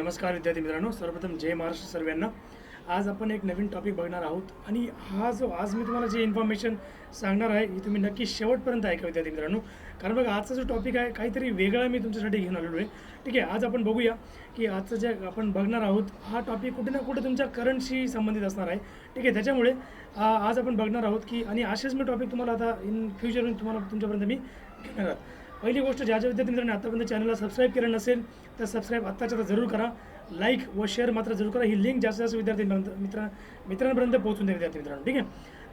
नमस्कार विद्यार्थी मित्रांनो, सर्वप्रथम जय महाराष्ट्र सर्वांना. आज आपण एक नवीन टॉपिक बघणार आहोत आणि आज मी तुम्हाला जे इन्फॉर्मेशन सांगणार आहे ही तुम्ही नक्की शेवटपर्यंत ऐका विद्यार्थी मित्रांनो. कारण बघा आजचा जो टॉपिक आहे काहीतरी वेगळा मी तुमच्यासाठी घेऊन आलेलो आहे. ठीक आहे, आज आपण बघूया की आजचं जे आपण बघणार आहोत हा टॉपिक कुठे ना कुठे तुमच्या करंटशी संबंधित असणार आहे. ठीक आहे, त्याच्यामुळे आज आपण बघणार आहोत की आणि असेच मी टॉपिक तुम्हाला आता इन फ्युचर तुम्हाला तुमच्यापर्यंत मी घेणार आहोत. पहिली गोष्ट, ज्या विद्यार्थी मित्रांनी आतापर्यंत चॅनलला सबस्क्राईब केलं नसेल तर सबस्क्राईब आत्ताच्या आता जरूर करा. लाईक व शेअर मात्र जरूर करा. ही लिंक जास्तीत जास्त मित्रांपर्यंत पोहोचून द्या विद्यार्थी मित्रांनो. ठीक आहे,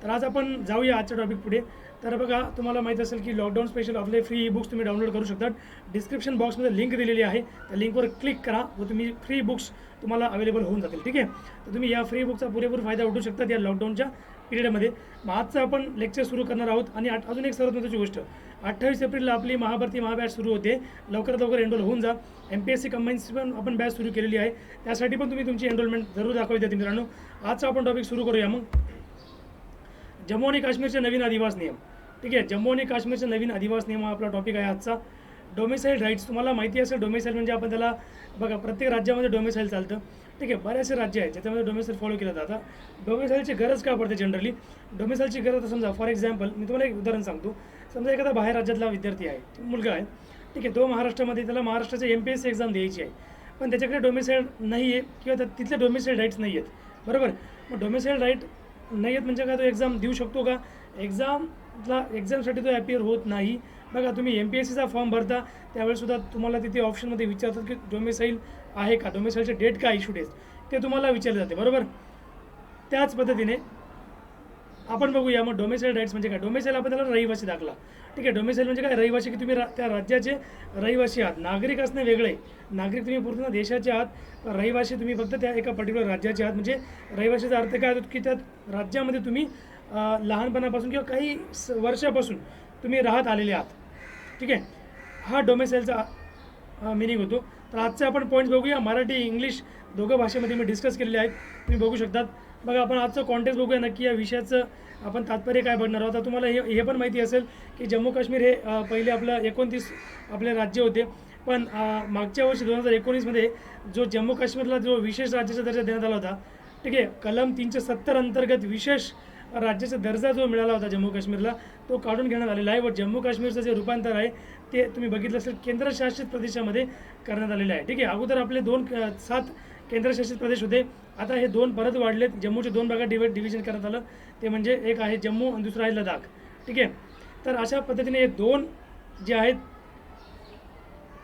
तर आज आपण जाऊया आजच्या टॉपिक पुढे. तर बघा, तुम्हाला माहीत असेल की लॉकडाऊन स्पेशल आपले फ्री बुक्स तुम्ही डाउनलोड करू शकता. डिस्क्रिप्शन बॉक्समध्ये लिंक दिलेली आहे, त्या लिंकवर क्लिक करा व तुम्ही फ्री बुक्स तुम्हाला अवेलेबल होऊन जातील. ठीक आहे, तर तुम्ही या फ्री बुकचा पुरेपूर फायदा उठवू शकतात या लॉकडाऊनच्या पिरियडमध्ये. मग आजचं आपण लेक्चर सुरू करणार आहोत आणि अजून एक सर्वात महत्त्वाची गोष्ट, 28 एप्रिलला आपली महाभरती महाबॅच सुरू होते. लवकरात लवकर एनरोल होऊन जा. MPSC कंबाईन्सची पण आपण बॅच सुरू केलेली आहे, त्यासाठी पण तुम्ही तुमची एनरोलमेंट जरूर दाखवा विद्यार्थी मित्रांनो. आजचा आपण टॉपिक सुरू करूया. मग जम्मू आणि काश्मीरचे नवीन अधिवास नियम. ठीक आहे, जम्मू आणि काश्मीरचे नवीन अधिवास नियम हा आपला टॉपिक आहे आजचा. डोमिसाईल राईट्स, तुम्हाला माहिती असेल डोमिसाईल म्हणजे आपण त्याला बघा प्रत्येक राज्यामध्ये डोमिसाईल चालतं. ठीक आहे, बरेचसे राज्य आहेत ज्याच्यामध्ये डोमिसाईल फॉलो केलं जातं. डोमिसाईलची गरज का पडते जनरली? डोमिसाईलची गरज समजा फॉर एक्झाम्पल मी तुम्हाला एक उदाहरण सांगतो. समजा एखादा बाहेर राज्यातला विद्यार्थी आहे, मुलगा आहे. ठीक आहे, तो महाराष्ट्रामध्ये, त्याला महाराष्ट्राची MPSC एक्झाम द्यायची आहे, पण त्याच्याकडे डोमिसाईल नाही आहे किंवा तिथले डोमिसाईल राईट्स नाही आहेत. बरोबर, मग डोमिसाईल राईट नाही आहेत म्हणजे काय, तो एक्झाम देऊ शकतो का? एक्झामसाठी तो ॲपियर होत नाही. बघा, तुम्ही MPSCचा फॉर्म भरता त्यावेळेसुद्धा तुम्हाला तिथे ऑप्शनमध्ये विचारतात की डोमिसाईल आहे का, डोमिसाईलचे डेट काय इशू डेट ते तुम्हाला विचारले जाते. बरोबर, त्याच पद्धतीने आपण बघूया मग डोमिसाईल राईट्स म्हणजे काय. डोमिसाईल आपण त्याला रहिवासी दाखला. ठीक आहे, डोमिसाईल म्हणजे काय, रहिवासी की तुम्ही त्या राज्याचे रहिवासी आहात. नागरिक असणे वेगळे, नागरिक तुम्ही पूर्ण देशाचे आहात, रहिवासी तुम्ही फक्त त्या एका पर्टिक्युलर राज्याचे आहात. म्हणजे रहिवासीचा अर्थ काय होतो की त्या राज्यामध्ये तुम्ही लहानपणापासून किंवा काही वर्षापासून तुम्ही राहत आलेले आहात. ठीक आहे, हा डोमिसाईलचा मिनिंग होतो. तर आजचे आपण पॉईंट्स बघूया. मराठी इंग्लिश दोघं भाषेमध्ये मी डिस्कस केलेले आहेत, तुम्ही बघू शकतात. बघा, आपण आजचं कॉन्टेक्स्ट बघूया नक्की या विषयाचं आपण तात्पर्य काय बघणार आहोत. आता तुम्हाला हे पण माहिती असेल की जम्मू काश्मीर हे पहिले आपलं 29 आपले राज्य होते, पण मागच्या वर्षी 2019मध्ये जो जम्मू काश्मीरला जो विशेष राज्याचा दर्जा देण्यात आला होता. ठीक आहे, कलम 370 अंतर्गत विशेष राज्याचा दर्जा जो मिळाला होता जम्मू काश्मीरला, तो काढून घेण्यात आलेला आहे व जम्मू काश्मीरचं जे रूपांतर आहे ते तुम्ही बघितलं असेल केंद्रशासित प्रदेशामध्ये करण्यात आलेलं आहे. ठीक आहे, अगोदर आपले 7 केंद्रशासित प्रदेश होते, आता हे 2 परत वाढलेत. जम्मूचे 2 भागात डिव्हिजन करण्यात आलं, ते म्हणजे एक आहे जम्मू आणि दुसरा आहे लडाख. ठीक आहे, तर अशा पद्धतीने हे 2 जे आहेत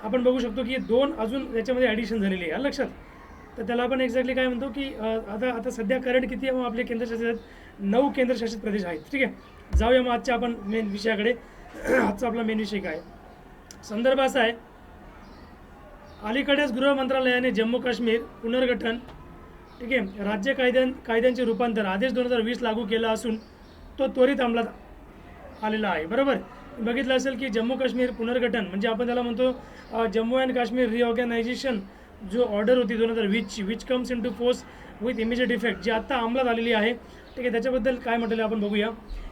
आपण बघू शकतो की 2 अजून याच्यामध्ये ॲडिशन झालेली आहे लक्षात. तर त्याला आपण एक्झॅक्टली काय म्हणतो की आता सध्या करंट किती आहे मग आपले केंद्रशासित आहेत, 9 केंद्रशासित प्रदेश आहेत. ठीक आहे, जाऊया मग आजच्या आपण मेन विषयाकडे. आजचा आपला मेन विषय काय संदर्भ असा आहे, अलीकडेच गृह मंत्रालयाने जम्मू काश्मीर पुनर्गठन ठीक आहे राज्य कायद्यांचे रूपांतर आदेश 2020 लागू केला असून तो त्वरित अंमलात आलेला आहे. बरोबर, बघितलं असेल की जम्मू काश्मीर पुनर्गठन म्हणजे आपण त्याला म्हणतो जम्मू अँड काश्मीर रिऑर्गनायझेशन जो ऑर्डर होती 2020ची which comes into force with immediate effect, जी आत्ता अंमलात आलेली आहे. ठीक आहे, त्याच्याबद्दल काय म्हटलेलं आपण बघूया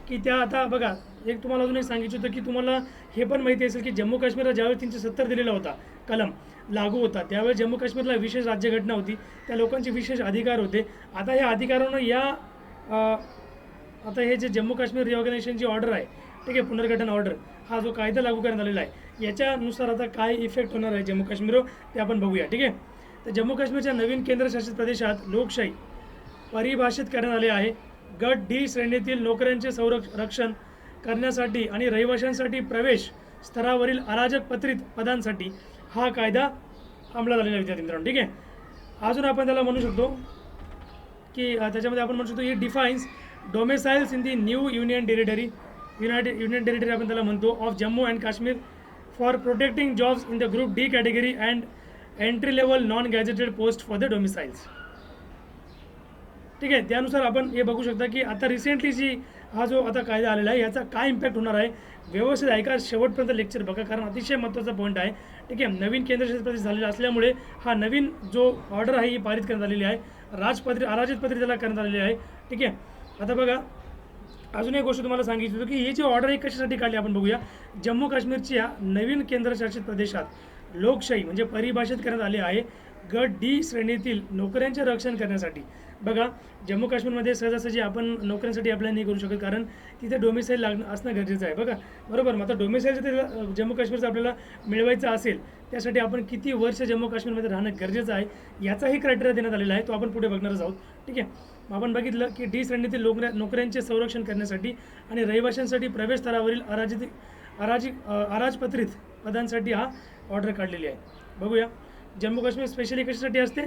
की त्या आता बघा एक तुम्हाला अजून एक सांगितलं होतं की तुम्हाला हे पण माहिती असेल की जम्मू काश्मीरला ज्यावेळेस 370 दिलेला होता कलम लागू होता त्यावेळेस जम्मू काश्मीरला विशेष राज्यघटना होती, त्या लोकांचे विशेष अधिकार होते. आता या अधिकारानं आता हे जे जम्मू काश्मीर रिऑर्गनायझेशनची ऑर्डर आहे, ठीक आहे पुनर्गठन ऑर्डर, हा जो कायदा लागू करण्यात आलेला आहे याच्यानुसार आता काय इफेक्ट होणार आहे जम्मू काश्मीरवर ते आपण बघूया. ठीक आहे, तर जम्मू काश्मीरच्या नवीन केंद्रशासित प्रदेशात लोकशाही परिभाषित करण्यात आले आहे. गट D श्रेणीतील नोकऱ्यांचे संरक्षण करण्यासाठी आणि रहिवाशांसाठी प्रवेश स्तरावरील अराजक पत्रित पदांसाठी हा कायदा अंमलात आलेला विद्यार्थी मित्रांनो. ठीक आहे, अजून आपण त्याला म्हणू शकतो की त्याच्यामध्ये आपण म्हणू शकतो ही defines domiciles in the new union territory आपण त्याला म्हणतो of Jammu and Kashmir for protecting jobs in the group D category and entry level non gazetted post for the domiciles. ठीक आहे, त्यानुसार आपण हे बघू शकता की आता रिसेंटली हा जो आता कायदा आलेला आहे याचा काय इम्पॅक्ट होणार आहे. व्यवस्थित ऐका, शेवटपर्यंत लेक्चर बघा कारण अतिशय महत्त्वाचा पॉईंट आहे. ठीक आहे, नवीन केंद्रशासित प्रदेश झालेला असल्यामुळे हा नवीन जो ऑर्डर आहे ही पारित करण्यात आलेली आहे, अराजक पत्रित त्याला करण्यात आलेली आहे. ठीक आहे, आता बघा अजून एक गोष्ट तुम्हाला सांगितली होती की ही जी ऑर्डर आहे कशासाठी काढली आपण बघूया. जम्मू काश्मीरच्या नवीन केंद्रशासित प्रदेशात लोकशाही म्हणजे परिभाषित करण्यात आले आहे गट डी श्रेणीतील नोकऱ्यांचे रक्षण करण्यासाठी. बघा, जम्मू काश्मीरमध्ये सहजासहजी आपण नोकऱ्यांसाठी अप्लाय नाही करू शकत, कारण तिथे डोमिसाईल असणं गरजेचं आहे. बघा, बरोबर. मग आता डोमिसाईल जर जम्मू काश्मीरचं आपल्याला मिळवायचं असेल, त्यासाठी आपण किती वर्ष जम्मू काश्मीरमध्ये राहणं गरजेचं आहे याचाही क्रायटेरिया देण्यात आलेला आहे, तो आपण पुढे बघणारच आहोत. ठीक आहे. मग आपण बघितलं की डी श्रेणीतील नोकऱ्यांचे संरक्षण करण्यासाठी आणि रहिवाशांसाठी प्रवेश स्तरावरील अराजपत्रित पदांसाठी हा ऑर्डर काढलेली आहे. बघूया, जम्मू काश्मीर स्पेशली कशासाठी असते?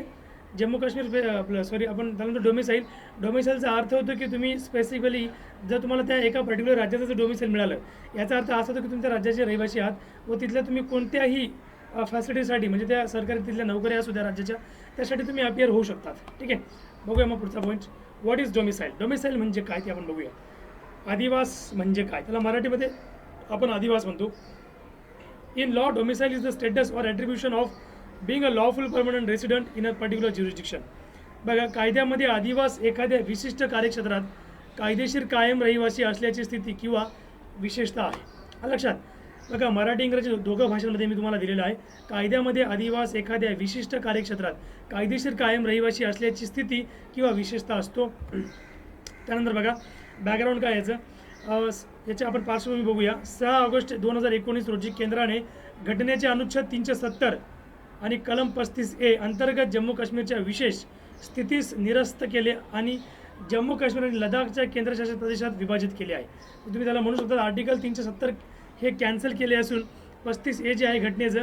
जम्मू काश्मीर आपण त्यानंतर डोमिसाईलचा अर्थ होतो की तुम्ही स्पेसिफिकली जर तुम्हाला त्या एका पर्टिक्युलर राज्याचं जर डोमिसाईल मिळालं, याचा अर्थ असा होतो की तुमच्या राज्याचे रहिवासी आहात व तिथल्या तुम्ही कोणत्याही फॅसिलिटीसाठी, म्हणजे त्या सरकारी तिथल्या नोकऱ्या असू द्या राज्याच्या, त्यासाठी तुम्ही अपियर होऊ शकतात. ठीक आहे. बघूया मग पुढचा point, what is domicile. Domicile म्हणजे काय ते आपण बघूया. आदिवास म्हणजे काय, त्याला मराठीमध्ये आपण आदिवास म्हणतो. In law, domicile is the status or attribution of being a lawful permanent resident in a particular jurisdiction. बघा, कायद्यामध्ये आदिवास एखाद्या विशिष्ट कार्यक्षेत्रात कायदेशीर कायम रहिवासी असल्याची स्थिती किंवा विशेषता आहे. आलं लक्षात? बघा, मराठी इंग्रजी दोघं भाषांमध्ये मी तुम्हाला दिलेलं आहे. कायद्यामध्ये आदिवास एखाद्या विशिष्ट कार्यक्षेत्रात कायदेशीर कायम रहिवासी असल्याची स्थिती किंवा विशेषता असतो. त्यानंतर बघा, बॅकग्राऊंड काय याची आपण पार्श्वभूमी बघूया. 6 ऑगस्ट 2019 रोजी केंद्राने घटनेचे अनुच्छेद 370 आणि कलम 35A अंतर्गत जम्मू काश्मीरच्या विशेष स्थितीस निरस्त केले आणि जम्मू काश्मीर आणि लडाखच्या केंद्रशासित प्रदेशात विभाजित केले आहे. तुम्ही त्याला म्हणू शकता आर्टिकल 370 हे कॅन्सल केले असून 35A जे आहे घटनेचं,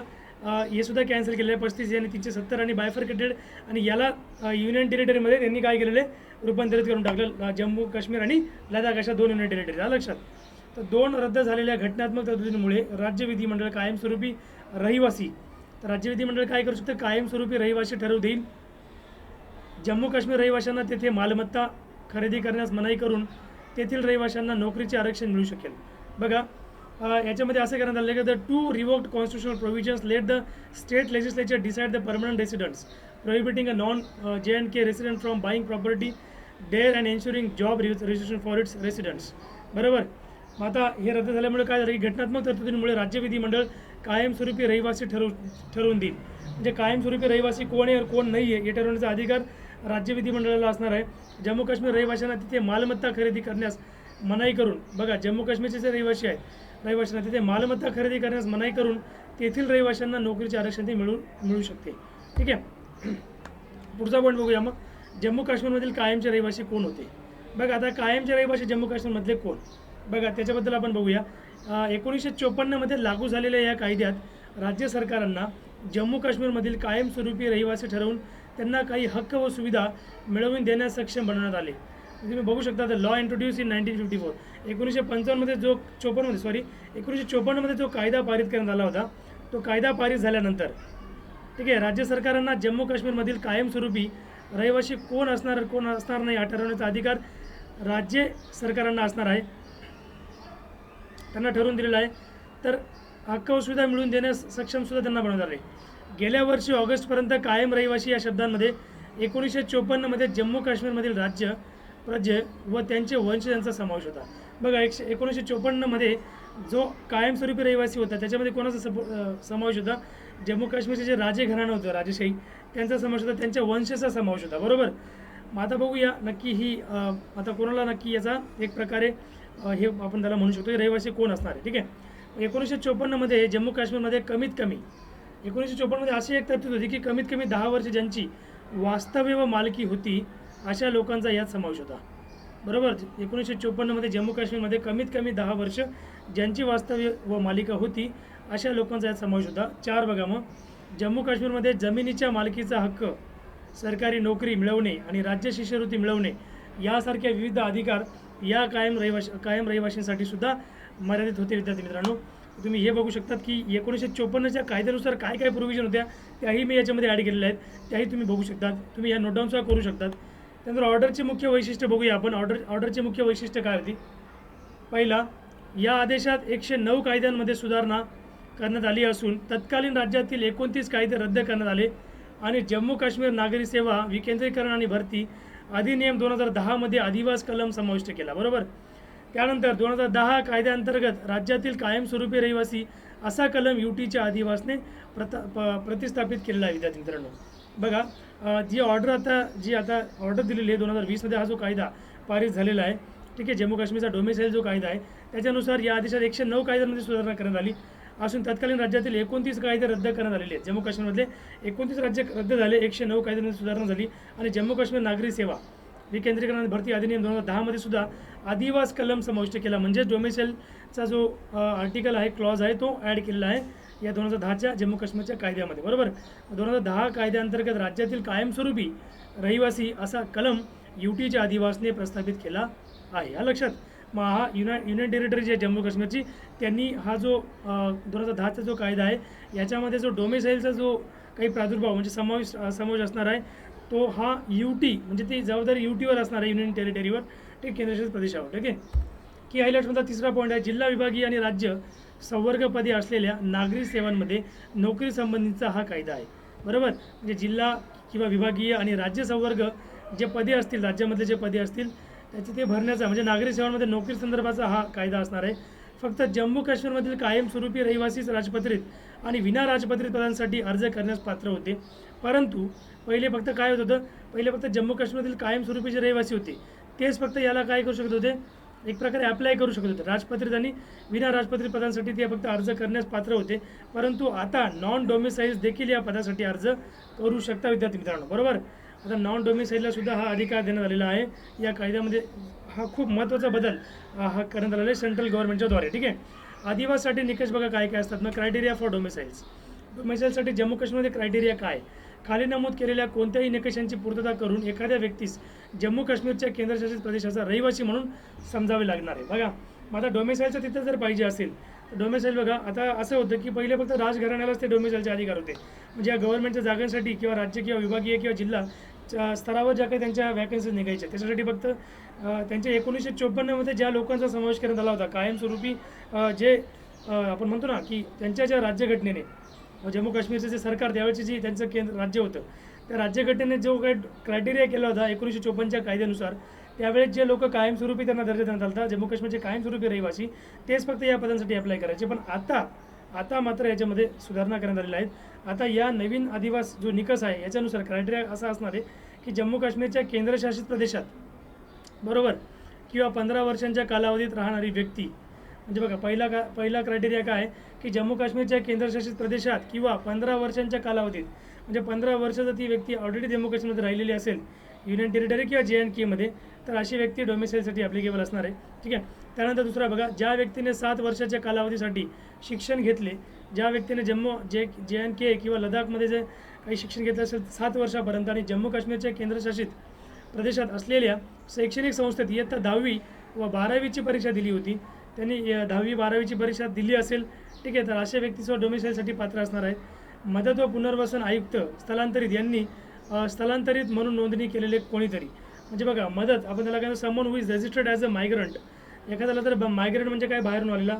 हे सुद्धा कॅन्सल केलेलं आहे. 35A आणि 370 आणि बायफर्केटेड, आणि याला युनियन टेरिटरीमध्ये त्यांनी काय केलेलं आहे, रूपांतरित करून टाकलं. जम्मू काश्मीर आणि लडाख अशा 2 युनियन टेरिटरी. आलं लक्षात? तर 2 रद्द झालेल्या घटनात्मक तरतुदींमुळे राज्य विधिमंडळ कायमस्वरूपी रहिवासी, तर राज्य विधिमंडळ काय करू शकतं, कायमस्वरूपी रहिवासी ठरवू देईल. जम्मू काश्मीर रहिवाशांना तेथे मालमत्ता खरेदी करण्यास मनाई करून तेथील रहिवाशांना नोकरीचे आरक्षण मिळू शकेल. बघा, याच्यामध्ये असं करण्यात आलं की the 2 revoked constitutional provisions let the state legislature decide the permanent residents prohibiting a non-J&K resident from buying property there and ensuring job registration for its residents. बरोबर. मग आता हे रद्द झाल्यामुळे काय झालं की घटनात्मक तरतुदींमुळे राज्य विधिमंडळ कायमस्वरूपी रहिवासी ठरवून देईल. म्हणजे कायमस्वरूपी रहिवासी कोण आहे कोण नाही आहे हे ठरवण्याचा अधिकार राज्य विधिमंडळाला असणार आहे. जम्मू काश्मीर रहिवाशांना तिथे मालमत्ता खरेदी करण्यास मनाई करून, बघा, जम्मू काश्मीरचे जे रहिवासी आहेत रहिवाशांना तिथे मालमत्ता खरेदी करण्यास मनाई करून तेथील रहिवाशांना नोकरीचे आरक्षण ते मिळू शकते. ठीक आहे. पुढचा पॉईंट बघूया. मग जम्मू काश्मीरमधील कायमचे रहिवासी कोण होते? बघा, आता कायमचे रहिवासी जम्मू काश्मीरमधले कोण, बघा त्याच्याबद्दल आपण बघूया. 1954 मध्ये लागू झालेल्या या कायद्यात राज्य सरकारांना जम्मू काश्मीरमधील कायमस्वरूपी रहिवासी ठरवून त्यांना काही हक्क व सुविधा मिळवून देण्यास सक्षम बनवण्यात आले. तुम्ही बघू शकता, द लॉ इंट्रोड्यूस इन 1954. 1954 मध्ये जो कायदा पारित करण्यात आला होता, तो कायदा पारित झाल्यानंतर, ठीक आहे, राज्य सरकारांना जम्मू काश्मीरमधील कायमस्वरूपी रहिवासी कोण असणार नाही हा ठरवण्याचा अधिकार राज्य सरकारांना असणार आहे, त्यांना ठरवून दिलेला आहे. तर हक्क व सुविधा मिळवून देण्यास सक्षम सुद्धा त्यांना बनवण्यात आले. गेल्या वर्षी ऑगस्टपर्यंत कायम रहिवासी या शब्दांमध्ये 1954 मध्ये जम्मू काश्मीरमधील राज्य प्रजे व त्यांचे वंशजांचा समावेश होता. बघा, 1954 मध्ये जो कायमस्वरूपी रहिवासी होता त्याच्यामध्ये कोणाचा समावेश होता? जम्मू काश्मीरचे जे राजे घराणं होतं, राजेशाही, त्यांचा समावेश होता, त्यांच्या वंशाचा समावेश होता. बरोबर. मग आता बघूया नक्की ही आता कोणाला नक्की याचा एक प्रकारे हे आपण त्याला म्हणू शकतो रहिवासी कोण असणार आहे. ठीक आहे. 1954 मध्ये जम्मू काश्मीरमध्ये कमीत कमी 1954 मध्ये अशी एक तरतूद होती की कमीत कमी 10 वर्ष ज्यांची वास्तव्य व मालकी होती अशा लोकांचा यात समावेश होता. बरोबर. 1954 मध्ये जम्मू काश्मीरमध्ये कमीत कमी 10 वर्ष ज्यांची वास्तव्य व मालिका होती अशा लोकांचा यात समावेश होता. 4 बघा, मग जम्मू काश्मीरमध्ये जमिनीच्या मालकीचा हक्क, सरकारी नोकरी मिळवणे आणि राज्य शिष्यवृत्ती मिळवणे यासारख्या विविध अधिकार या कायम रहिवाशांसाठी सुद्धा मर्यादित होते. विद्यार्थी मित्रांनो, तुम्ही हे बघू शकतात की 1954च्या कायद्यानुसार काय काय प्रोव्हिजन होत्या त्याही मी याच्यामध्ये ॲड केलेल्या आहेत, त्याही तुम्ही बघू शकतात. तुम्ही या नोट डाऊन सुद्धा करू शकतात. त्यानंतर ऑर्डरचे मुख्य वैशिष्ट्य बघूया आपण. ऑर्डरचे मुख्य वैशिष्ट्य काय होती? पहिला, या आदेशात 109 कायद्यांमध्ये सुधारणा करण्यात आली असून तत्कालीन राज्यातील 29 कायदे रद्द करण्यात आले आणि जम्मू काश्मीर नागरी सेवा विकेंद्रीकरण आणि भरती अधिनियम 2010 मध्ये आदिवास कलम समाविष्ट केला. बरोबर. त्यानंतर 2010 कायद्याअंतर्गत राज्यातील कायमस्वरूपी रहिवासी असा कलम UTच्या आदिवासने प्रतिस्थापित केलेला आहे. विद्यार्थी मित्रांनो, बघा जी आता ऑर्डर दिलेली आहे 2020मध्ये, हा जो कायदा पारित झालेला आहे, ठीक आहे, जम्मू काश्मीरचा डोमिसाईल जो कायदा आहे त्याच्यानुसार या आदेशात 109 कायद्यांमध्ये सुधारणा करण्यात आली असून तत्कालीन राज्यातील 29 कायदे रद्द करण्यात आलेले आहेत. जम्मू काश्मीरमधले 29 राज्य रद्द झाले, 109 कायद्यांमध्ये सुधारणा झाली आणि जम्मू काश्मीर नागरी सेवा विकेंद्रीकरण आणि भरती अधिनियम 2010 मध्ये सुद्धा आदिवास कलम समाविष्ट केला, म्हणजे डोमिसाईलचा जो आर्टिकल आहे, क्लॉज आहे, तो ॲड केलेला आहे या 2010च्या जम्मू काश्मीरच्या कायद्यामध्ये. बरोबर, 2010 कायद्याअंतर्गत राज्यातील कायमस्वरूपी रहिवासी असा कलम UTच्या आदिवासने प्रस्थापित केला आहे. या लक्षात. मग हा युनियन टेरिटरी जी आहे जम्मू काश्मीरची, त्यांनी हा जो 2010चा जो कायदा आहे याच्यामध्ये जो डोमिसाईलचा जो काही प्रादुर्भाव म्हणजे समावेश असणार आहे, तो हा UT म्हणजे ती जबाबदारी UTवर असणार आहे, युनियन टेरिटरीवर, ठीक, केंद्रशासित प्रदेशावर. ठीक आहे. की हायलाईट्समधला तिसरा पॉईंट आहे, जिल्हा विभागीय आणि राज्य संवर्गपदी असलेल्या नागरी सेवांमध्ये नोकरी संबंधीचा हा कायदा आहे. बरोबर, म्हणजे जिल्हा किंवा विभागीय आणि राज्य संवर्ग जे पदे असतील, राज्यामधले जे पदे असतील त्याचे ते भरण्याचा म्हणजे नागरी सेवांमध्ये नोकरी संदर्भाचा हा कायदा असणार आहे. फक्त जम्मू काश्मीरमधील कायमस्वरूपी रहिवासीच राजपत्रित आणि विना राजपत्रित पदांसाठी अर्ज करण्यास पात्र होते. परंतु पहिले फक्त काय होत होतं, पहिले फक्त जम्मू काश्मीरमधील कायमस्वरूपी जे रहिवासी होते तेच फक्त याला काय करू शकत होते, एक प्रकारे अप्लाय करू शकत होते. राजपत्रित आणि विना राजपत्रित पदांसाठी ते फक्त अर्ज करण्यास पात्र होते. परंतु आता नॉन डोमिसाईल्स देखील या पदासाठी अर्ज करू शकता विद्यार्थी मित्रांनो. बरोबर, आता नॉन डोमिसाईलला सुद्धा हा अधिकार देण्यात आलेला आहे या कायद्यामध्ये. हा खूप महत्त्वाचा बदल हा करण्यात आलेला आहे सेंट्रल गव्हर्नमेंटच्या द्वारे. ठीक आहे. आदिवासीसाठी निकष बघा काय काय असतात. मग क्रायटेरिया फॉर डोमिसाईल्स. डोमिसाईलसाठी जम्मू काश्मीरमध्ये क्रायटेरिया काय, खाली नमूद केलेल्या कोणत्याही निकषांची पूर्तता करून एखाद्या व्यक्तीस जम्मू काश्मीरच्या केंद्रशासित प्रदेशाचा रहिवासी म्हणून समजावे लागणार आहे. बघा, मग आता डोमिसाईलचं तिथं जर पाहिजे असेल तर डोमिसाईल बघा, आता असं होतं की पहिले फक्त राजघराण्यालाच ते डोमिसाईलचे अधिकार होते. म्हणजे या गव्हर्नमेंटच्या जागांसाठी किंवा राज्य किंवा विभागीय किंवा जिल्हा स्तरावर ज्या काही त्यांच्या वॅकन्सीज निघायच्या त्याच्यासाठी फक्त त्यांच्या 1954मध्ये ज्या लोकांचा समावेश करण्यात आला होता कायमस्वरूपी, जे आपण म्हणतो ना की त्यांच्या ज्या राज्यघटनेने जम्मू काश्मीरचं जे सरकार त्यावेळेची जी त्यांचं राज्य होतं त्या राज्यघटनेने जो काही क्रायटेरिया केला होता 1954च्या कायद्यानुसार, त्यावेळेस जे लोक कायमस्वरूपी त्यांना दर्जा देण्यात आला होता जम्मू काश्मीरचे कायमस्वरूपी रहिवासी, तेच फक्त या पदांसाठी अप्लाय करायचे. पण आता मात्र याच्यामध्ये सुधारणा करण्यात आलेल्या आहेत. आता या नवीन आदिवास जो निकष आहे याच्यानुसार क्रायटेरिया असा असणार आहे की जम्मू काश्मीरच्या केंद्रशासित प्रदेशात, बरोबर, किंवा 15 वर्षांच्या कालावधीत राहणारी व्यक्ती, म्हणजे बघा पहिला क्रायटेरिया काय आहे की जम्मू काश्मीरच्या केंद्रशासित प्रदेशात किंवा 15 वर्षांच्या कालावधीत, म्हणजे 15 वर्ष जर ती व्यक्ती ऑलरेडी जम्मू काश्मीरमध्ये राहिलेली असेल युनियन टेरिटरी किंवा JNK मध्ये, तर अशी व्यक्ती डोमिसाईलसाठी ॲप्लिकेबल असणार आहे. ठीक आहे. त्यानंतर दुसरा बघा, ज्या व्यक्तीने 7 वर्षाच्या कालावधीसाठी शिक्षण घेतले, ज्या व्यक्तीने JNK किंवा लडाखमध्ये जे काही शिक्षण घेतलं असेल 7 वर्षापर्यंत आणि जम्मू काश्मीरच्या केंद्रशासित प्रदेशात असलेल्या शैक्षणिक संस्थेत इयत्ता 10वी व 12वीची परीक्षा दिली होती, त्यांनी 10वी 12वीची परीक्षा दिली असेल, ठीक आहे, तर अशा व्यक्तीसह डोमिसाईलसाठी पात्र असणार आहे. मदत व पुनर्वसन आयुक्त स्थलांतरित यांनी स्थलांतरित म्हणून नोंदणी केलेले कोणीतरी, म्हणजे बघा मदत, आपण त्याला काय, someone who is registered as a migrant. एखाद्याला जर मायग्रंट म्हणजे काय, बाहेरून आलेला,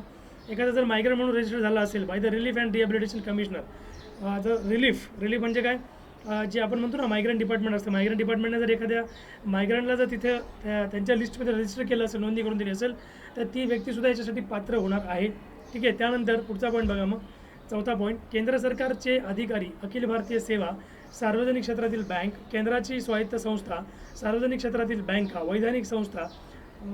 एखादा जर मायग्रंट म्हणून रजिस्टर झाला असेल by the relief and rehabilitation commissioner. जर रिलीफ म्हणजे काय, जे आपण म्हणतो ना मायग्रंट डिपार्टमेंट असतं, मायग्रंट डिपार्टमेंटने जर एखाद्या मायग्रंटला जर तिथे त्यांच्या लिस्टमध्ये रजिस्टर केलं असेल, नोंदणी करून दिली असेल, तर ती व्यक्तीसुद्धा याच्यासाठी पात्र होणार आहे. ठीक आहे. त्यानंतर पुढचा पॉईंट बघा, मग चौथा पॉईंट, केंद्र सरकारचे अधिकारी, अखिल भारतीय सेवा, सार्वजनिक क्षेत्रातील बँक, केंद्राची स्वायत्त संस्था, सार्वजनिक क्षेत्रातील बँका, वैधानिक संस्था,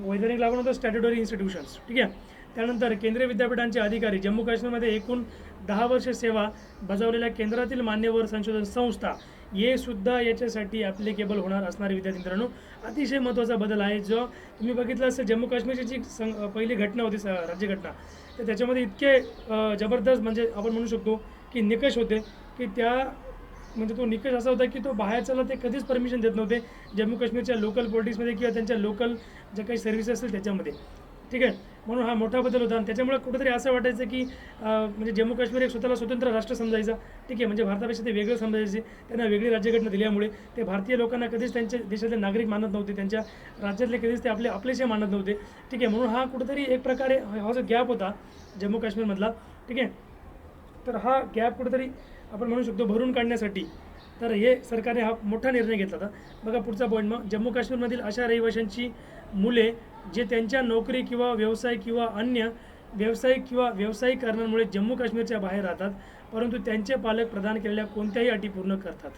वैधानिक लागून होतं स्टॅट्युटरी इन्स्टिट्यूशन्स. ठीक आहे. त्यानंतर केंद्रीय विद्यापीठांचे अधिकारी, जम्मू काश्मीरमध्ये एकूण 10 वर्ष सेवा बजावलेल्या केंद्रातील मान्यवर संशोधन संस्था, हे सुद्धा याच्यासाठी ॲप्लिकेबल होणार असणारे विद्यार्थी मित्रांनो. अतिशय महत्त्वाचा बदल आहे. जो तुम्ही बघितलं असेल जम्मू काश्मीरची जी पहिली घटना होती राज्यघटना, तर त्याच्यामध्ये इतके जबरदस्त म्हणजे आपण म्हणू शकतो की निकष होते की म्हणजे तो निकष असा होता की तो बाहेरच्याला ते कधीच परमिशन देत नव्हते जम्मू काश्मीरच्या लोकल पॉलिटिक्समध्ये किंवा त्यांच्या लोकल ज्या काही सर्व्हिसेस असतील त्याच्यामध्ये. ठीक आहे. म्हणून हा मोठा बदल होता आणि त्याच्यामुळे कुठेतरी असं वाटायचं की म्हणजे जम्मू काश्मीर एक स्वतःला स्वतंत्र राष्ट्र समजायचा. ठीक आहे. म्हणजे भारतापेक्षा ते वेगळं समजायचे. त्यांना वेगळी राज्यघटना दिल्यामुळे ते भारतीय लोकांना कधीच त्यांच्या देशातले नागरिक मानत नव्हते, त्यांच्या राज्यातले कधीच ते आपलेसे मानत नव्हते. ठीक आहे. म्हणून हा कुठेतरी एक प्रकारे हा जो गॅप होता जम्मू काश्मीरमधला, ठीक आहे, तर हा गॅप कुठेतरी आपण म्हणू शकतो भरून काढण्यासाठी तर हे सरकारने हा मोठा निर्णय घेतला होता. बघा पुढचा पॉईंट, मग जम्मू काश्मीरमधील अशा रहिवाशांची मुले जे त्यांच्या नोकरी किंवा व्यवसाय किंवा अन्य व्यावसायिक कारणांमुळे जम्मू काश्मीरच्या बाहेर राहतात, परंतु त्यांचे पालक प्रदान केलेल्या कोणत्याही अटी पूर्ण करतात.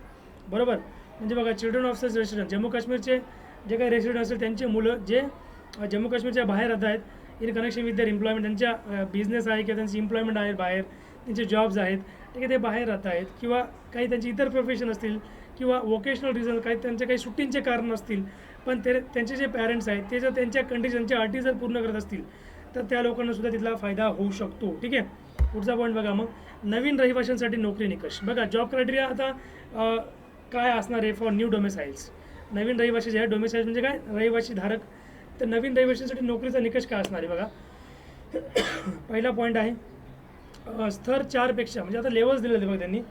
बरोबर. म्हणजे बघा, children of such resident, Jammu काश्मीरचे जे काही रेसिडेंट असतील त्यांचे मुलं जे जम्मू काश्मीरच्या बाहेर राहत आहेत इन कनेक्शन विथ दर एम्प्लॉयमेंट, त्यांच्या बिझनेस आहे किंवा त्यांची एम्प्लॉयमेंट आहे बाहेर, त्यांचे जॉब्स आहेत, ठीक आहे, ते बाहेर राहत आहेत, किंवा काही त्यांचे इतर प्रोफेशन असतील किंवा वोकेशनल रिझन, काही त्यांचे काही सुट्टींचे कारण असतील, पण ते त्यांचे जे पॅरेंट्स आहेत ते जर त्यांच्या कंडिशनच्या अटी जर पूर्ण करत असतील तर त्या लोकांना सुद्धा तिथला फायदा होऊ शकतो. ठीक आहे. पुढचा पॉईंट बघा मग, नवीन रहिवाशांसाठी नोकरी निकष. बघा, जॉब क्रायटेरिया आता काय असणार आहे फॉर न्यू डोमेसाइल्स. नवीन रहिवासी जे आहे, डोमेसाइल्स म्हणजे काय, रहिवासी धारक. तर नवीन रहिवाशांसाठी नोकरीचा निकष काय असणार आहे बघा. पहिला पॉईंट आहे स्तर 4पेक्षा, म्हणजे आता लेवल्स दिलेले बघा त्यांनी.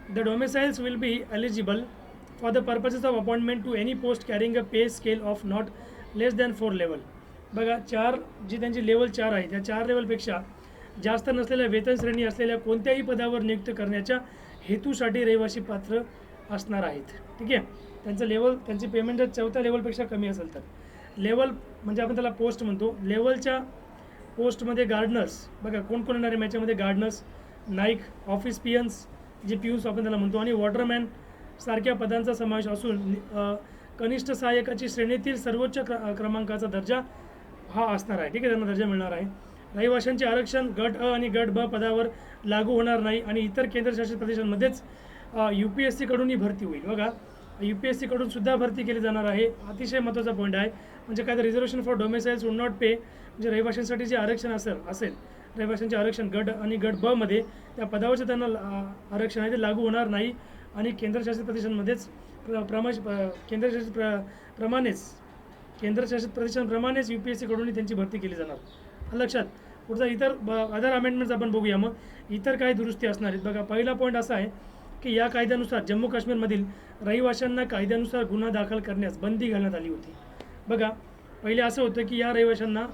The domiciles will be eligible for the purposes of appointment to any post carrying a pay scale of not less than 4 level. बघा, 4 जी त्यांची लेवल 4 आहे त्या 4 लेवलपेक्षा जास्त नसलेल्या वेतन श्रेणी असलेल्या कोणत्याही पदावर नियुक्त करण्याच्या हेतूसाठी रहिवासी पात्र असणार आहेत. ठीक आहे. त्यांचं लेवल, त्यांची पेमेंट जर 4थ्या लेवलपेक्षा कमी असेल तर. लेवल म्हणजे आपण त्याला पोस्ट म्हणतो. लेवलच्या पोस्टमध्ये गार्डनर्स, बघा कोण कोण येणार आहे याच्यामध्ये, गार्डनर्स, नाईक, ऑफिस पियन्स जे पियून्स आपण त्याला म्हणतो, आणि वॉटरमॅन सारख्या पदांचा समावेश असून कनिष्ठ सहाय्यकाची श्रेणीतील सर्वोच्च क्रमांकाचा दर्जा हा असणार आहे. ठीक आहे, त्यांना दर्जा मिळणार आहे. रहिवाशांचे आरक्षण गट अ आणि गट ब पदावर लागू होणार नाही आणि इतर केंद्रशासित प्रदेशांमध्येच UPSC कडूनही भरती होईल. बघा, UPSC कडून सुद्धा भरती केली जाणार आहे. अतिशय महत्त्वाचा पॉईंट आहे. म्हणजे काय तर रिझर्वेशन फॉर डोमेसाइल्स वुड नॉट पे, म्हणजे रहिवाशांसाठी जे आरक्षण असेल रहिवाशांचे आरक्षण गट आणि गट ब मध्ये त्या पदावरचे त्यांना आरक्षण आहे ते लागू होणार नाही आणि केंद्रशासित प्रदेशांमध्येच केंद्रशासित प्रदेशांप्रमाणेच UPSC कडूनही त्यांची भरती केली जाणार. लक्षात. पुढचा इतर अदर अमेंडमेंट्स आपण बघूया. मग इतर काय दुरुस्ती असणार आहेत बघा. पहिला पॉईंट असा आहे की या कायद्यानुसार जम्मू काश्मीरमधील रहिवाशांना कायद्यानुसार गुन्हा दाखल करण्यास बंदी घालण्यात आली होती. बघा, पहिले असं होतं की या रहिवाशांना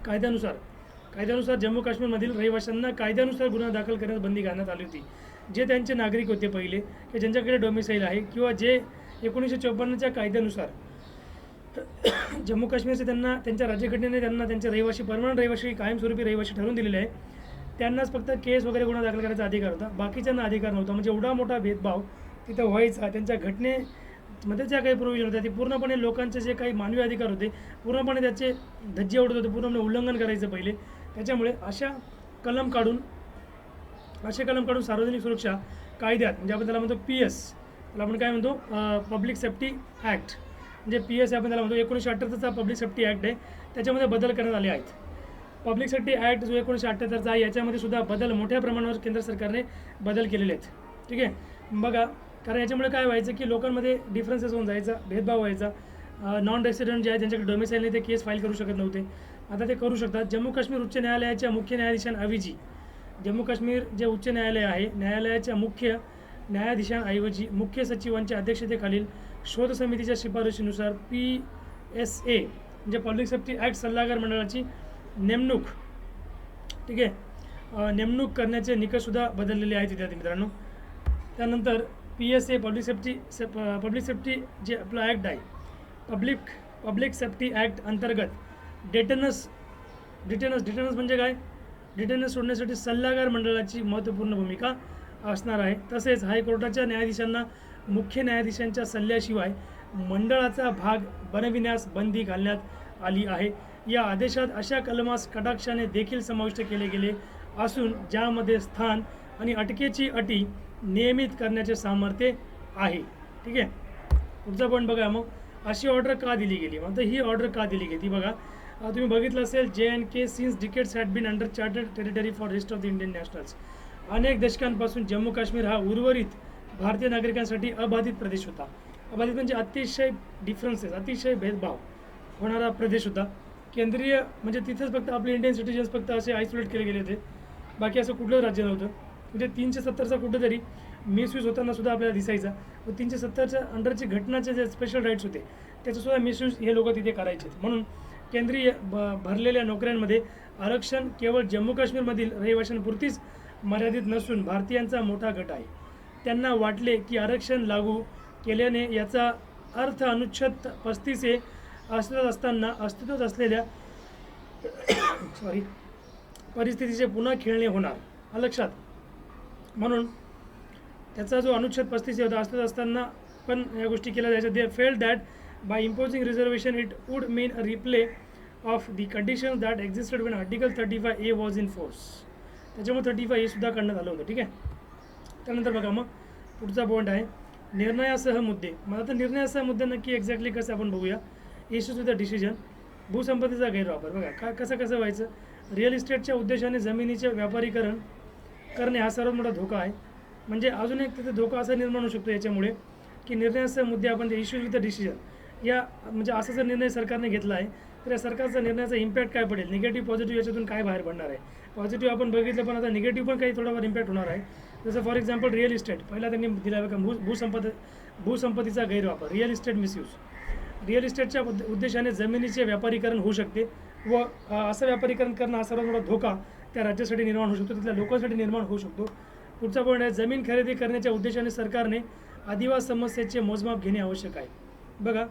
कायद्यानुसार जम्मू काश्मीरमधील रहिवाशांना कायद्यानुसार गुन्हा दाखल करण्यास बंदी घालण्यात आली होती. जे त्यांचे नागरिक होते पहिले, की ज्यांच्याकडे डोमिसाईल आहे किंवा जे 1954च्या कायद्यानुसार जम्मू काश्मीरचे त्यांना त्यांच्या राज्यघटनेने त्यांना त्यांचे रहिवासी, परमनंट रहिवासी, कायमस्वरूपी रहिवासी ठरवून दिलेले आहे, त्यांनाच फक्त केस वगैरे गुन्हा दाखल करायचा अधिकार होता, बाकीच्यांना अधिकार नव्हता. म्हणजे एवढा मोठा भेदभाव तिथं व्हायचा. त्यांच्या घटनेमध्ये ज्या काही प्रोव्हिजन होत्या ते पूर्णपणे लोकांचे जे काही मानवी अधिकार होते पूर्णपणे त्याचे धज्जे उडत होते, पूर्णपणे उल्लंघन करायचं पहिले. त्याच्यामुळे असे कलम काढून सार्वजनिक सुरक्षा कायद्यात, म्हणजे आपण त्याला म्हणतो PS, त्याला आपण काय म्हणतो, पब्लिक सेफ्टी ॲक्ट, म्हणजे PS आपण त्याला म्हणतो. 1978चा पब्लिक सेफ्टी ॲक्ट आहे, त्याच्यामध्ये बदल करण्यात आले आहेत. पब्लिक सेफ्टी ॲक्ट जो 1978चा आहे याच्यामध्ये सुद्धा बदल मोठ्या प्रमाणावर केंद्र सरकारने बदल केलेले आहेत. ठीक आहे. बघा, कारण याच्यामुळे काय व्हायचं की लोकांमध्ये डिफरन्सेस होऊन जायचा, भेदभाव व्हायचा. नॉन रेसिडेंट जे आहे त्यांच्याकडे डोमिसाईल नाही ते केस फाईल करू शकत नव्हते, आता ते करू शकतात. जम्मू काश्मीर उच्च न्यायालयाच्या मुख्य न्यायाधीशांऐवजी, जम्मू काश्मीर जे उच्च न्यायालय आहे न्यायालयाच्या मुख्य न्यायाधीशांऐवजी मुख्य सचिवांच्या अध्यक्षतेखालील शोध समितीच्या शिफारशीनुसार PSA म्हणजे पब्लिक सेफ्टी ॲक्ट सल्लागार मंडळाची नेमणूक, ठीक आहे, नेमणूक करण्याचे निकषसुद्धा बदललेले आहेत विद्यार्थी मित्रांनो. त्यानंतर PSA पब्लिक सेफ्टी जे आपला ॲक्ट आहे, पब्लिक सेफ्टी ॲक्ट अंतर्गत डिटेनस म्हणजे काय, डिटेनस सोडण्यासाठी सल्लागार मंडळाची महत्त्वपूर्ण भूमिका असणार आहे. तसेच हायकोर्टाच्या न्यायाधीशांना मुख्य न्यायाधीशांच्या सल्ल्याशिवाय मंडळाचा भाग बनविण्यास बंदी घालण्यात आली आहे. या आदेशात अशा कलमास कटाक्षाने देखील समाविष्ट केले गेले असून ज्यामध्ये स्थान आणि अटकेची अटी नियमित करण्याचे सामर्थ्य आहे. ठीक आहे. पुढचा पॉईंट बघा. मग अशी ऑर्डर का दिली गेली, मग ही ऑर्डर का दिली गेली बघा. तुम्ही बघितलं असेल JNK since decades had been under chartered territory for rest of the Indian nationals. अनेक दशकांपासून जम्मू काश्मीर हा उर्वरित भारतीय नागरिकांसाठी अबाधित प्रदेश होता. अबाधित म्हणजे अतिशय डिफरन्सेस, अतिशय भेदभाव होणारा प्रदेश होता. केंद्रीय म्हणजे तिथेच फक्त आपले इंडियन सिटिजन्स फक्त असे आयसोलेट केले गेले होते, बाकी असं कुठलं राज्य नव्हतं. म्हणजे 370चा कुठेतरी मिसयूज होताना सुद्धा आपल्याला दिसायचा. व 370च्या अंडरची घटनाचे जे स्पेशल राईट्स होते त्याचंसुद्धा मिसयूज हे लोक तिथे करायचे. म्हणून केंद्रीय भरलेल्या नोकऱ्यांमध्ये आरक्षण केवळ जम्मू काश्मीरमधील रहिवाशांपुरतीच मर्यादित नसून भारतीयांचा मोठा गट आहे. त्यांना वाटले की आरक्षण लागू केल्याने याचा अर्थ अनुच्छेद 35A अस्तित्वात असलेल्या परिस्थितीचे पुन्हा खेळणे होणार. लक्षात. म्हणून त्याचा जो अनुच्छेद 35 होता असत असताना पण या गोष्टी केल्या जायच्या. They felt that by imposing reservation it would mean a replay of the conditions that existed when article 35A was in force. त्याच्यामुळे 35A सुद्धा काढण्यात आलं होतं. ठीक आहे. त्यानंतर बघा मग पुढचा पॉईंट आहे निर्णयासह मुद्दे. मला तर निर्णयासह मुद्दे नक्की एक्झॅक्टली कसं आपण बघूया. Issues with the decision. भूसंपत्तीचा गैरवापर. बघा कसं व्हायचं. रिअल इस्टेटच्या उद्देशाने जमिनीचे व्यापारीकरण करणे हा सर्वात मोठा धोका आहे. म्हणजे अजून एक तिथे धोका असा निर्माण होऊ शकतो याच्यामुळे की निर्णयासह मुद्दे आपण इश्यूज विथ द डिसिजन या म्हणजे असा जर निर्णय सरकारने घेतला आहे तर या सरकारचा निर्णयाचा इम्पॅक्ट काय पडेल. निगेटिव्ह पॉझिटिव्ह याच्यातून काय बाहेर पडणार आहे. पॉझिटिव्ह आपण बघितलं पण आता निगेटिव्ह पण काही थोडाफार इम्पॅक्ट होणार आहे. जसं फॉर एक्झाम्पल रिअल इस्टेट. पहिला त्यांनी दिला बघा भूसंपत्तीचा गैरवापर. Real estate misuse. रिअल इस्टेटच्या उद्देशाने जमिनीचे व्यापारीकरण होऊ शकते व असं व्यापारीकरण करणं हा सर्वात मोठा धोका त्या राज्यासाठी निर्माण होऊ शकतो. तिथल्या लोकांसाठी निर्माण होऊ शकतो. पुढचा पॉईंट आहे जमीन खरेदी करण्याच्या उद्देशाने सरकारने आदिवासी समस्येचे मोजमाप घेणे आवश्यक आहे. बघा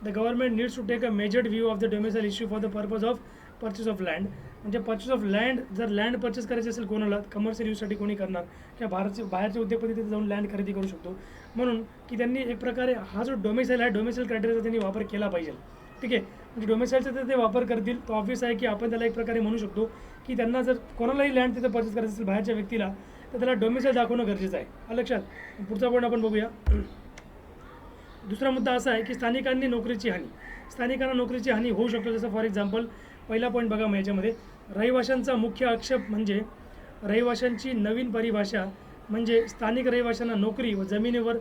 the government needs to take a measured view of the domicile issue for the purpose of purchase of land. म्हणजे पर्चेस ऑफ लँड जर लँड परचेस करायची असेल कोणाला कमर्शियल यूजसाठी कोणी करणार किंवा बाहेरचे उद्योगपती तिथे जाऊन लँड खरेदी करू शकतो. म्हणून की त्यांनी एक प्रकारे हा जो डोमेसाइल आहे डोमेसाइल क्रायटेरियाचा त्यांनी वापर केला पाहिजे. ठीक आहे. म्हणजे डोमेसाइलचा तर ते वापर करतील तो ऑफिस आहे की आपण त्याला एक प्रकारे म्हणू शकतो की त्यांना जर कोणालाही लँड तिथे परचेस करायचं असेल बाहेरच्या व्यक्तीला तर त्याला डोमेसाइल दाखवणं गरजेचं आहे. लक्षात. पुढचा पॉईंट आपण बघूया. दुसरा मुद्दा असा आहे की स्थानिकांनी नोकरीची हानी. स्थानिकांना नोकरीची हानी होऊ शकतो. जसं फॉर एक्झाम्पल पहिला पॉईंट बघा मग याच्यामध्ये रहिवाशांचा मुख्य आक्षेप म्हणजे रहिवाशांची नवीन परिभाषा म्हणजे स्थानिक रहिवाशांना नोकरी व जमिनीवर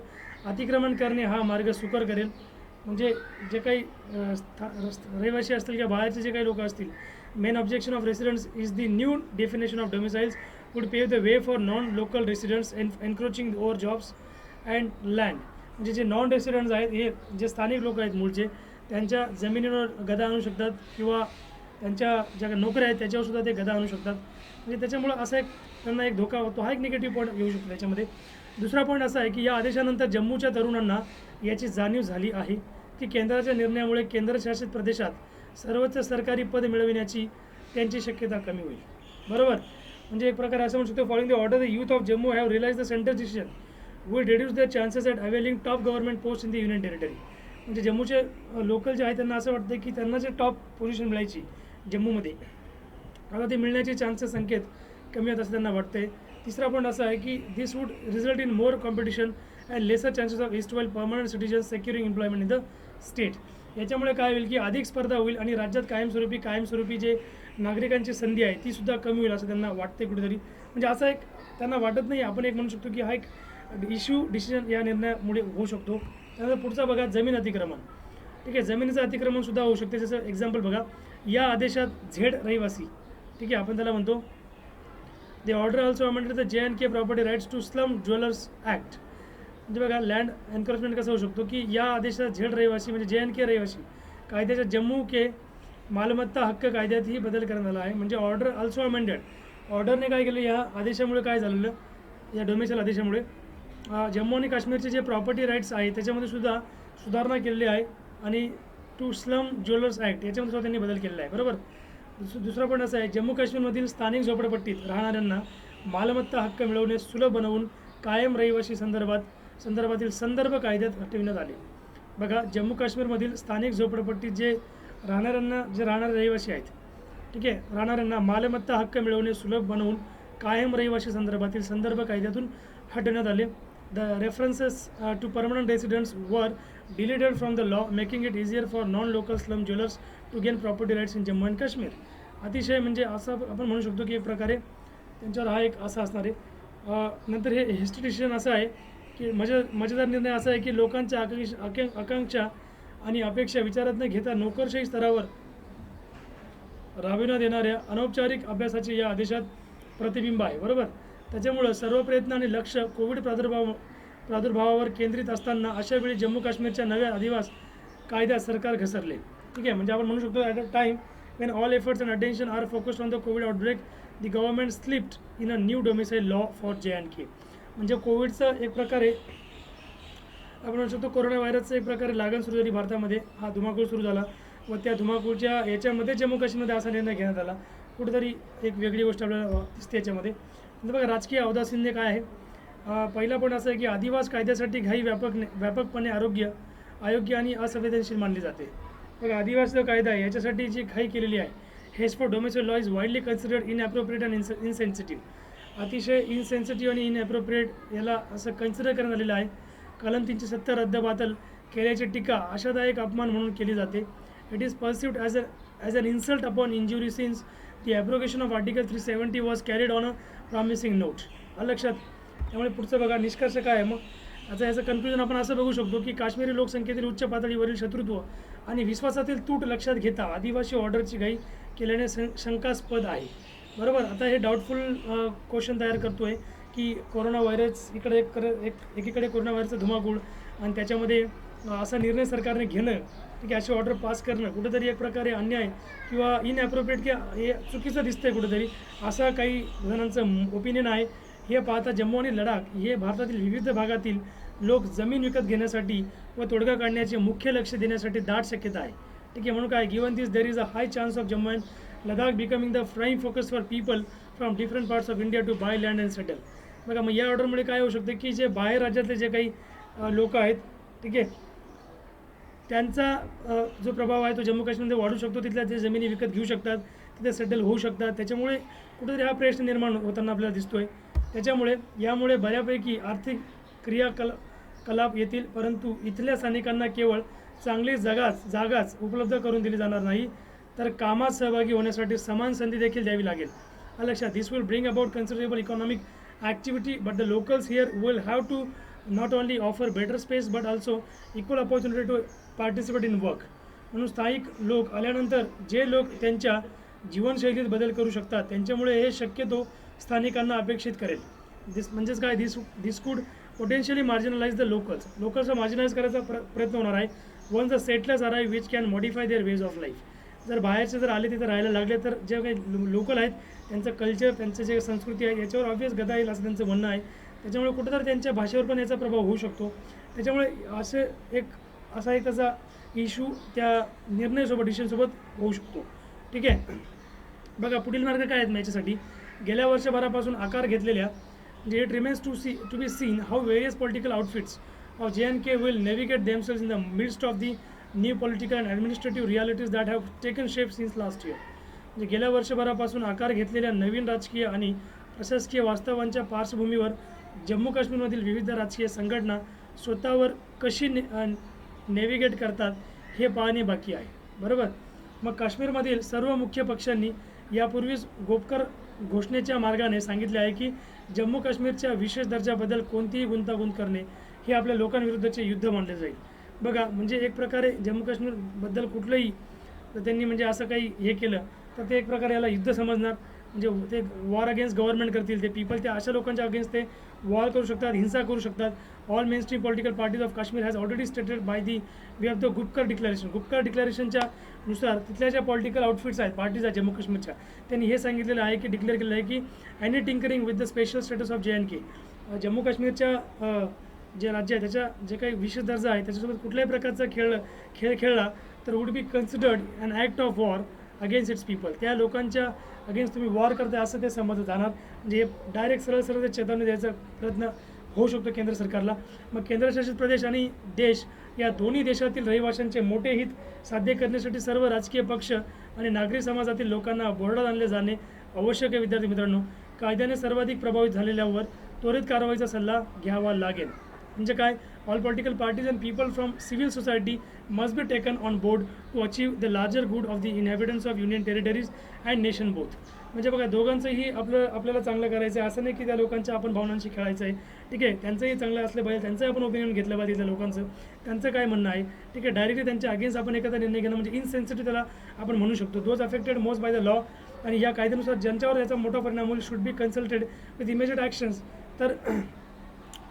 अतिक्रमण करणे हा मार्ग सुकर करेल. म्हणजे जे काही रहिवासी असतील किंवा बाहेरचे जे काही लोक असतील. Main objection of residents is the new definition of domiciles would pave the way for non local residents encroaching over jobs and land. म्हणजे जे नॉन रेसिडेंट्स आहेत हे जे स्थानिक लोक आहेत मूळचे त्यांच्या जमिनीवर गदा आणू शकतात किंवा त्यांच्या ज्या नोकऱ्या आहेत त्याच्यावर सुद्धा ते गदा आणू शकतात. म्हणजे त्याच्यामुळं असा एक त्यांना एक धोका होतो. हा एक निगेटिव्ह पॉईंट येऊ शकतो त्याच्यामध्ये. दुसरा पॉईंट असा आहे की या आदेशानंतर जम्मूच्या तरुणांना याची जाणीव झाली आहे की केंद्राच्या निर्णयामुळे केंद्रशासित प्रदेशात सर्वोच्च सरकारी पद मिळविण्याची त्यांची शक्यता कमी होईल. बरोबर. म्हणजे एक प्रकारे असं म्हणू शकतो following the order the youth of Jammu have realize the centre decision will reduce the chances at availing top government post in the union territory. म्हणजे जम्मूचे लोकल जे आहेत त्यांना असं वाटतं की त्यांना जे टॉप पोझिशन मिळायची जम्मूमध्ये आता ते मिळण्याचे चान्सेस संकेत कमी आहेत असं त्यांना वाटते. तिसरा पॉईंट असा आहे की this would result in more competition and lesser chances of erstwhile permanent citizens securing employment in the state. याच्यामुळे काय होईल की अधिक स्पर्धा होईल आणि राज्यात कायमस्वरूपी जे नागरिकांची संधी आहे ती सुद्धा कमी होईल असं त्यांना वाटते कुठेतरी. म्हणजे असं एक त्यांना वाटत नाही. आपण एक म्हणू शकतो की हा एक डिसिजन या निर्णयामुळे होऊ शकतो. त्यानंतर पुढचा बघा जमीन अतिक्रमण. ठीक आहे. जमिनीचं अतिक्रमण सुद्धा होऊ शकते. जसं एक्झाम्पल बघा या आदेशात झेड रहिवासी. ठीक आहे आपण त्याला म्हणतो the order also amended the JNK property rights to slum dwellers act. म्हणजे बघा लँड एन्क्रोचमेंट कसं होऊ शकतो की या आदेशात झेड रहिवासी म्हणजे JNK रहिवासी कायद्याच्या जम्मू के मालमत्ता हक्क कायद्यातही बदल करण्यात आला आहे. म्हणजे ऑर्डर ऑल्सो अमेंडेड. ऑर्डरने काय केलं या आदेशामुळे काय झालेलं या डोमेसाइल आदेशामुळे जम्मू आणि काश्मीरचे जे प्रॉपर्टी राईट्स आहेत त्याच्यामध्ये सुद्धा सुधारणा केलेली आहे आणि टू स्लम ज्वेलर्स ॲक्ट याच्यामध्ये सुद्धा त्यांनी बदल केलेला आहे. बरोबर. दुसरा पॉईंट असा आहे जम्मू काश्मीरमधील स्थानिक झोपडपट्टीत राहणाऱ्यांना मालमत्ता हक्क मिळवणे सुलभ बनवून कायम रहिवासी संदर्भातील संदर्भ कायद्यात ठेवण्यात आले. बघा जम्मू काश्मीरमधील स्थानिक झोपडपट्टीत जे राहणारे रहिवासी आहेत. ठीक आहे. राहणाऱ्यांना मालमत्ता हक्क मिळवणे सुलभ बनवून कायम रहिवासी संदर्भातील संदर्भ कायद्यातून हटवण्यात आले. The references to permanent residents were deleted from the law making it easier for non local slum dwellers to gain property rights in Jammu and Kashmir. अतिशय म्हणजे असं आपण म्हणू शकतो की एक प्रकारे त्यांच्यावर हा एक असा असणार आहे. नंतर हे हिस्ट्री डिसिजन असं आहे की मजेदार निर्णय असा आहे की लोकांच्या आकांक्षा आणि अपेक्षा विचारात न घेता नोकरशाही स्तरावर राबविण्यात येणाऱ्या अनौपचारिक अभ्यासाचे या आदेशात प्रतिबिंब आहे. बरोबर. त्याच्यामुळं सर्व प्रयत्न आणि लक्ष कोविड प्रादुर्भावावर केंद्रित असताना अशा वेळी जम्मू काश्मीरच्या नव्या अधिवास कायद्यात सरकार घसरले. ठीक आहे. म्हणजे आपण म्हणू शकतो at a time when all efforts and attention are focused on the covid outbreak the government slipped in a new domicile law for JNK. म्हणजे कोविडचं एक प्रकारे आपण म्हणू शकतो कोरोना व्हायरसचं एक प्रकारे लागण सुरू झाली भारतामध्ये. हा धुमाकूळ सुरू झाला व त्या धुमाकूळच्या याच्यामध्ये जम्मू काश्मीरमध्ये असा निर्णय घेण्यात आला. कुठेतरी एक वेगळी गोष्ट आपल्याला दिसते याच्यामध्ये. बघा राजकीय औदासीन्य काय आहे पहिला पॉईंट असा आहे की आदिवास कायद्यासाठी घाई व्यापकपणे अयोग्य आणि असंवेदनशील मानली जाते. बघा, आदिवासी जो कायदा आहे याच्यासाठी जी घाई केलेली आहे, haste for domestic law is widely considered inappropriate and insensitive. अतिशय इनसेन्सिटिव्ह आणि इनॲप्रोप्रिएट याला असं कन्सिडर करण्यात आलेलं आहे. कलम 370 रद्दबातल केल्याची टीका आशादायक अपमान म्हणून केली जाते. It is perceived as an insult upon injury since the abrogation of article 370 was carried on a promising note. लक्षात. त्यामुळे पुढचं बघा, निष्कर्ष काय आहे मग. आता याचं कन्क्लुजन आपण असं बघू शकतो की काश्मीरी लोकसंख्येतील उच्च पातळीवरील शत्रुत्व आणि विश्वासातील तूट लक्षात घेता आदिवासी ऑर्डरची घाई केल्याने शंकास्पद आहे. बरोबर. आता हे डाऊटफुल क्वेश्चन तयार करतो आहे की कोरोना व्हायरस इकडे एकीकडे कोरोना व्हायरसचा धुमाकूळ आणि त्याच्यामध्ये असा निर्णय सरकारने घेणं, ठीक आहे, अशी ऑर्डर पास करणं कुठेतरी एक प्रकारे अन्याय किंवा इनॲप्रोप्रिएट किंवा हे चुकीचं दिसतंय कुठेतरी, असा काही जणांचं ओपिनियन आहे. हे पाहता जम्मू आणि लडाख हे भारतातील विविध भागातील लोक जमीन विकत घेण्यासाठी व तोडगा काढण्याचे मुख्य लक्ष देण्यासाठी दाट शक्यता आहे. ठीक आहे. म्हणून काय, given this there is a high chance of Jammu and Ladakh becoming the prime focus for people from different parts of India to buy land and settle. बघा, मग या ऑर्डरमुळे काय होऊ शकतं की जे बाहेर राज्यातले जे काही लोक आहेत, ठीक आहे, त्यांचा जो प्रभाव आहे तो जम्मू काश्मीरमध्ये वाढू शकतो. तिथल्या जे जमिनी विकत घेऊ शकतात, तिथे सेटल होऊ शकतात. त्याच्यामुळे कुठेतरी हा प्रश्न निर्माण होताना आपल्याला दिसतोय. त्याच्यामुळे यामुळे बऱ्यापैकी आर्थिक क्रियाकलाप येतील, परंतु इथल्या स्थानिकांना केवळ चांगली जागाच उपलब्ध करून दिली जाणार नाही, तर कामात सहभागी होण्यासाठी समान संधी देखील द्यावी लागेल. लक्षात. This will bring about considerable economic activity, but the locals here will have to not only offer better space but also equal opportunity to participate in work. म्हणून स्थायिक लोक आल्यानंतर जे लोक त्यांच्या जीवनशैलीत बदल करू शकतात त्यांच्यामुळे हे शक्यतो स्थानिकांना अपेक्षित करेल. म्हणजेच काय, this could potentially marginalize the लोकल्सला मार्जिनलाइज करायचा प्रयत्न होणार आहे. When the settlers are which can modify their ways of life. जर बाहेरचे जर आले तिथे राहायला लागले तर जे काही लोकल आहेत त्यांचं कल्चर, त्यांचं जे संस्कृती आहे याच्यावर ऑब्वियस गदा येईल असं त्यांचं म्हणणं आहे. त्याच्यामुळे कुठेतरी त्यांच्या भाषेवर पण याचा प्रभाव होऊ शकतो. त्याच्यामुळे असा एक त्याचा इश्यू त्या डिसिशनसोबत होऊ शकतो. ठीक आहे. बघा, पुढील मार्ग काय आहेत याच्यासाठी. गेल्या वर्षभरापासून आकार घेतलेल्या म्हणजे it remains to be seen how various political outfits of JNK will navigate themselves in the midst of the new political and administrative realities that have taken shape since last year. म्हणजे गेल्या वर्षभरापासून आकार घेतलेल्या नवीन राजकीय आणि प्रशासकीय वास्तवांच्या पार्श्वभूमीवर जम्मू काश्मीरमधील विविध राजकीय संघटना स्वतःवर कशी नेव्हिगेट करतात हे पाहणे बाकी आहे. बरोबर. मग काश्मीरमधील सर्व मुख्य पक्षांनी यापूर्वीच गोपकर घोषणेच्या मार्गाने सांगितले आहे की जम्मू काश्मीरच्या विशेष दर्जाबद्दल कोणतीही गुंतागुंत करणे हे आपल्या लोकांविरुद्धचे युद्ध मानले जाईल. बघा, म्हणजे एक प्रकारे जम्मू काश्मीरबद्दल कुठलंही त्यांनी म्हणजे असं काही हे केलं तर ते एक प्रकारे याला युद्ध समजणार. म्हणजे ते वॉर अगेन्स्ट गव्हर्नमेंट करतील, ते पीपल त्या अशा लोकांच्या अगेन्स्ट ते वॉर करू शकतात, हिंसा करू शकतात. All main stream political parties of Kashmir has already stated by we have the Gupkar declaration. Gupkar डिक्लेरेशनच्या नुसार तिथल्या ज्या पॉलिटिकल आउटफिट्स आहेत, पार्टीज आहेत जम्मू काश्मीरच्या, त्यांनी हे सांगितलेलं आहे की डिक्लेअर केलेलं आहे की any tinkering with the special status of JNK, Jammu काश्मीरच्या जे राज्य आहे त्याच्या जे काही विशेष दर्जा आहे त्याच्यासोबत कुठल्याही प्रकारचा खेळ खेळला तर would be considered an act of war against its people. त्या लोकांच्या अगेन्स्ट तुम्ही वॉर करताय असं ते समजलं जाणार. म्हणजे डायरेक्ट सरळ ते चेतावणी द्यायचा प्रयत्न होऊ शकतो केंद्र सरकारला. मग केंद्रशासित प्रदेश आणि देश या दोन्ही देशातील रहिवाशांचे मोठे हित साध्य करण्यासाठी सर्व राजकीय पक्ष आणि नागरी समाजातील लोकांना बोर्डात आणले जाणे आवश्यक आहे. विद्यार्थी मित्रांनो, कायद्याने सर्वाधिक प्रभावित झालेल्यावर त्वरित कारवाईचा सल्ला घ्यावा लागेल. म्हणजे काय, all political parties and people from civil society must be taken on board to achieve the larger good of the inhabitants of union territories and nation both. म्हणजे बघा, दोघांचंही आपल्याला चांगलं करायचं आहे. असं नाही की त्या लोकांच्या आपण भावनांशी खेळायचं आहे. ठीक आहे. त्यांचंही चांगलं असलं पाहिजे, त्यांचंही आपण ओपिनियन घेतलं पाहिजे. त्या लोकांचं त्यांचं काय म्हणणं आहे, ठीक आहे, डायरेक्टली त्यांच्या अगेन्स्ट आपण एखादा निर्णय घेणं म्हणजे इनसेन्सिटिव्ह त्याला आपण म्हणू शकतो. Those affected most by the law आणि या कायद्यानुसार ज्यांच्यावर याचा मोठा परिणाम होईल should be consulted with immediate actions. तर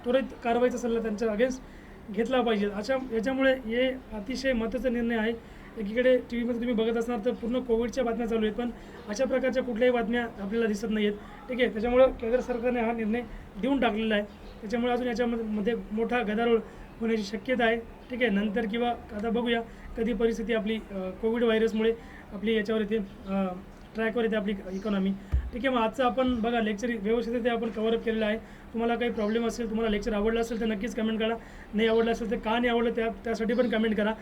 त्वरित कारवाईचा सल्ला त्यांच्या अगेन्स्ट घेतला पाहिजे. याच्यामुळे हे अतिशय महत्त्वाचा निर्णय आहे. एकीकडे TVमध्ये तुम्ही बघत असणार तर पूर्ण कोविडच्या बातम्या चालू आहेत, पण अशा प्रकारच्या कुठल्याही बातम्या आपल्याला दिसत नाही आहेत. ठीक आहे. त्याच्यामुळं केंद्र सरकारने हा निर्णय देऊन टाकलेला आहे. त्याच्यामुळे अजून याच्यामध्ये मोठा गदारोळ होण्याची शक्यता आहे. ठीक आहे. नंतर किंवा आता बघूया कधी परिस्थिती आपली कोविड व्हायरसमुळे आपली याच्यावर येते, ट्रॅकवर येते आपली इकॉनॉमी. ठीक आहे. मग आजचं आपण बघा लेक्चर व्यवस्थित ते आपण कव्हरअप केलेलं आहे. तुम्हाला काही प्रॉब्लेम असेल, तुम्हाला लेक्चर आवडलं असेल तर नक्कीच कमेंट करा. नाही आवडलं असेल तर का नाही आवडलं त्यासाठी पण कमेंट करा.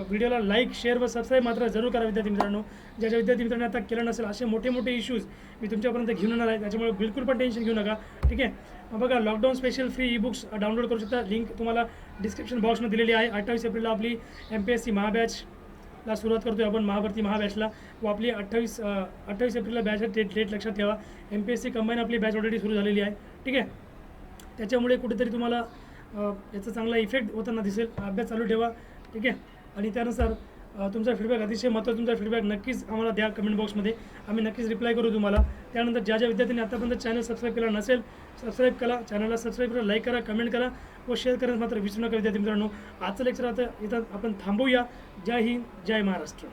व्हिडिओला लाईक, शेअर व सबस्क्राईब मात्र जरूर करा विद्यार्थी मित्रांनो. ज्या विद्यार्थी मित्रांनी आता केलं नसेल, असे मोठे मोठे इश्यूज मी तुमच्यापर्यंत घेऊन येणार आहे, त्याच्यामुळे बिलकुल पण टेन्शन घेऊ नका. ठीक आहे. मग बघा lockdown special free e books download करू शकता. लिंक तुम्हाला डिस्क्रिप्शन बॉक्समध्ये दिलेली आहे. 28 एप्रिलला आपली MPSC महाबॅचला सुरुवात करतोय आपण, महाभरती महाबॅचला. व आपली 28 एप्रिलला बॅच आहे. डेट लक्षात ठेवा. MPSC कंबाईन आपली बॅच ऑलरेडी सुरू झालेली आहे. ठीक आहे. त्याच्यामुळे कुठेतरी तुम्हाला याचा चांगला इफेक्ट होताना दिसेल. अभ्यास चालू ठेवा. ठीक आहे. आणि त्यानुसार तुमचा फीडबॅक अतिशय महत्त्वाचा. तुमचा फीडबॅक नक्कीच आम्हाला द्या कमेंट बॉक्समध्ये. आम्ही नक्कीच रिप्लाय करू तुम्हाला. त्यानंतर ज्या विद्यार्थ्यांनी आतापर्यंत चॅनल सबस्क्राईब केला नसेल, सबस्क्राईब करा. चॅनलला सबस्क्राईब करा, लाईक करा, कमेंट करा व शेअर करायला मात्र विसरू नका विद्यार्थी मित्रांनो. आजचं लेक्चर आता इथं आपण थांबवूया. जय हिंद, जय महाराष्ट्र.